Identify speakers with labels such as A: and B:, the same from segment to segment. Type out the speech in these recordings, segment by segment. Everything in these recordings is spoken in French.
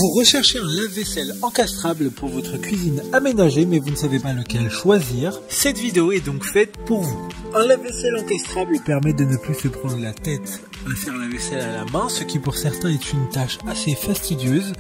A: Vous recherchez un lave-vaisselle encastrable pour votre cuisine aménagée mais vous ne savez pas lequel choisir. Cette vidéo est donc faite pour vous. Un lave-vaisselle encastrable permet de ne plus se prendre la tête à faire la vaisselle à la main, ce qui pour certains est une tâche assez fastidieuse.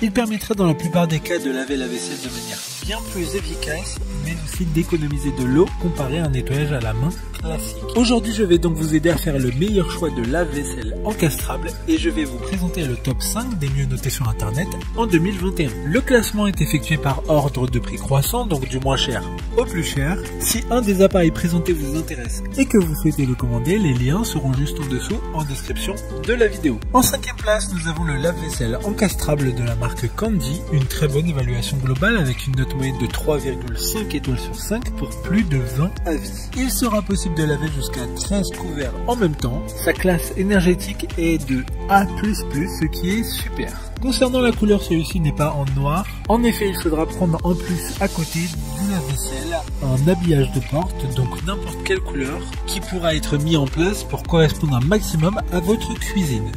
A: Il permettra dans la plupart des cas de laver la vaisselle de manière bien plus efficace, mais aussi d'économiser de l'eau comparé à un nettoyage à la main classique. Aujourd'hui, je vais donc vous aider à faire le meilleur choix de lave-vaisselle encastrable et je vais vous présenter le top 5 des mieux notés sur internet en 2021. Le classement est effectué par ordre de prix croissant, donc du moins cher au plus cher. Si un des appareils présentés vous intéresse et que vous souhaitez le commander, les liens seront juste en dessous en description de la vidéo. En 5e place, nous avons le lave-vaisselle encastrable de la marque Candy, une très bonne évaluation globale avec une note moyenne de 3,5 étoiles sur 5 pour plus de 20 avis. Il sera possible de laver jusqu'à 13 couverts en même temps. Sa classe énergétique est de A++, ce qui est super. Concernant la couleur, celui-ci n'est pas en noir. En effet, il faudra prendre en plus à côté du lave-vaisselle un habillage de porte, donc n'importe quelle couleur, qui pourra être mis en place pour correspondre un maximum à votre cuisine.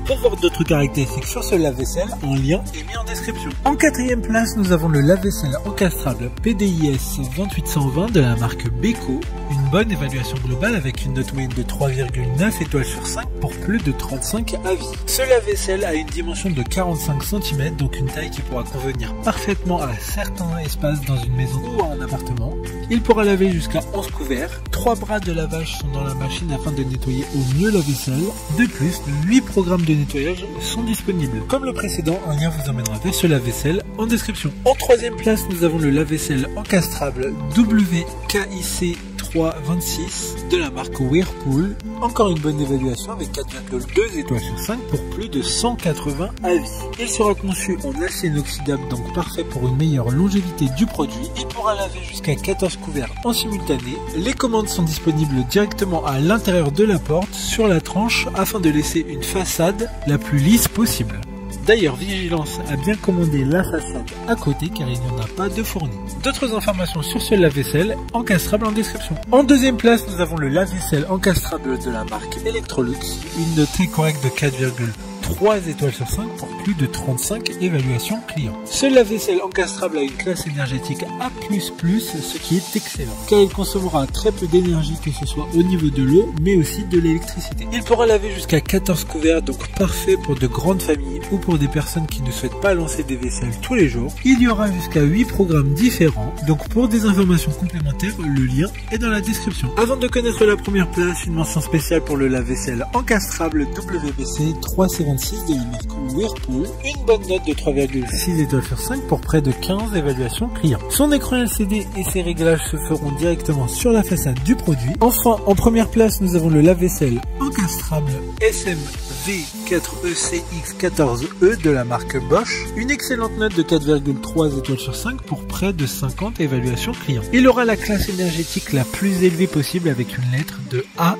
A: Pour voir d'autres caractéristiques sur ce lave-vaisselle, un lien est mis en description. En 4e place, nous avons le lave-vaisselle encastrable PDIS 2820 de la marque Beko. Une bonne évaluation globale avec une note moyenne de 3,9 étoiles sur 5 pour plus de 35 avis. Ce lave-vaisselle a une dimension de 45 cm, donc une taille qui pourra convenir parfaitement à certains espaces dans une maison ou un appartement. Il pourra laver jusqu'à 11 couverts. 3 bras de lavage sont dans la machine afin de nettoyer au mieux la vaisselle. De plus, 8 programmes de nettoyage sont disponibles. Comme le précédent, un lien vous emmènera vers ce lave-vaisselle en description. En 3e place, nous avons le lave-vaisselle encastrable WKIC 326 de la marque Whirlpool. Encore une bonne évaluation avec 4,2 étoiles sur 5 pour plus de 180 avis. Il sera conçu en acier inoxydable, donc parfait pour une meilleure longévité du produit. Il pourra laver jusqu'à 14 couverts en simultané. Les commandes sont disponibles directement à l'intérieur de la porte sur la tranche afin de laisser une façade la plus lisse possible. D'ailleurs, vigilance à bien commander la façade à côté car il n'y en a pas de fourni. D'autres informations sur ce lave-vaisselle encastrable en description. En 2e place, nous avons le lave-vaisselle encastrable de la marque Electrolux, une note très correcte de 4,3 étoiles sur 5 pour plus de 35 évaluations clients. Ce lave-vaisselle encastrable a une classe énergétique A++, ce qui est excellent, car il consommera très peu d'énergie que ce soit au niveau de l'eau, mais aussi de l'électricité. Il pourra laver jusqu'à 14 couverts, donc parfait pour de grandes familles ou pour des personnes qui ne souhaitent pas lancer des vaisselles tous les jours. Il y aura jusqu'à 8 programmes différents, donc pour des informations complémentaires, le lien est dans la description. Avant de connaître la première place, une mention spéciale pour le lave-vaisselle encastrable WBC 376 de la marque Whirlpool, une bonne note de 3,6 étoiles sur 5 pour près de 15 évaluations clients. Son écran LCD et ses réglages se feront directement sur la façade du produit. Enfin, en première place, nous avons le lave-vaisselle encastrable SMV4ECX14E de la marque Bosch, une excellente note de 4,3 étoiles sur 5 pour près de 50 évaluations clients. Il aura la classe énergétique la plus élevée possible avec une lettre de A+++.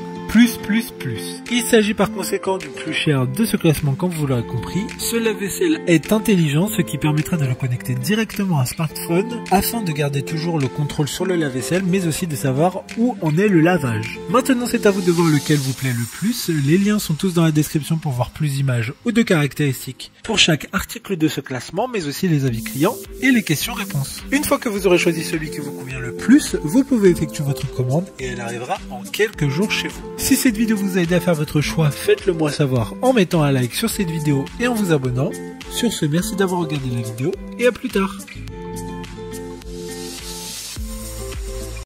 A: Il s'agit par conséquent du plus cher de ce classement comme vous l'aurez compris. Ce lave-vaisselle est intelligent, ce qui permettra de le connecter directement à un smartphone afin de garder toujours le contrôle sur le lave-vaisselle mais aussi de savoir où en est le lavage. Maintenant c'est à vous de voir lequel vous plaît le plus. Les liens sont tous dans la description pour voir plus d'images ou de caractéristiques pour chaque article de ce classement mais aussi les avis clients et les questions-réponses. Une fois que vous aurez choisi celui qui vous convient le plus, vous pouvez effectuer votre commande et elle arrivera en quelques jours chez vous. Si cette vidéo vous a aidé à faire votre choix, faites-le moi savoir en mettant un like sur cette vidéo et en vous abonnant. Sur ce, merci d'avoir regardé la vidéo et à plus tard.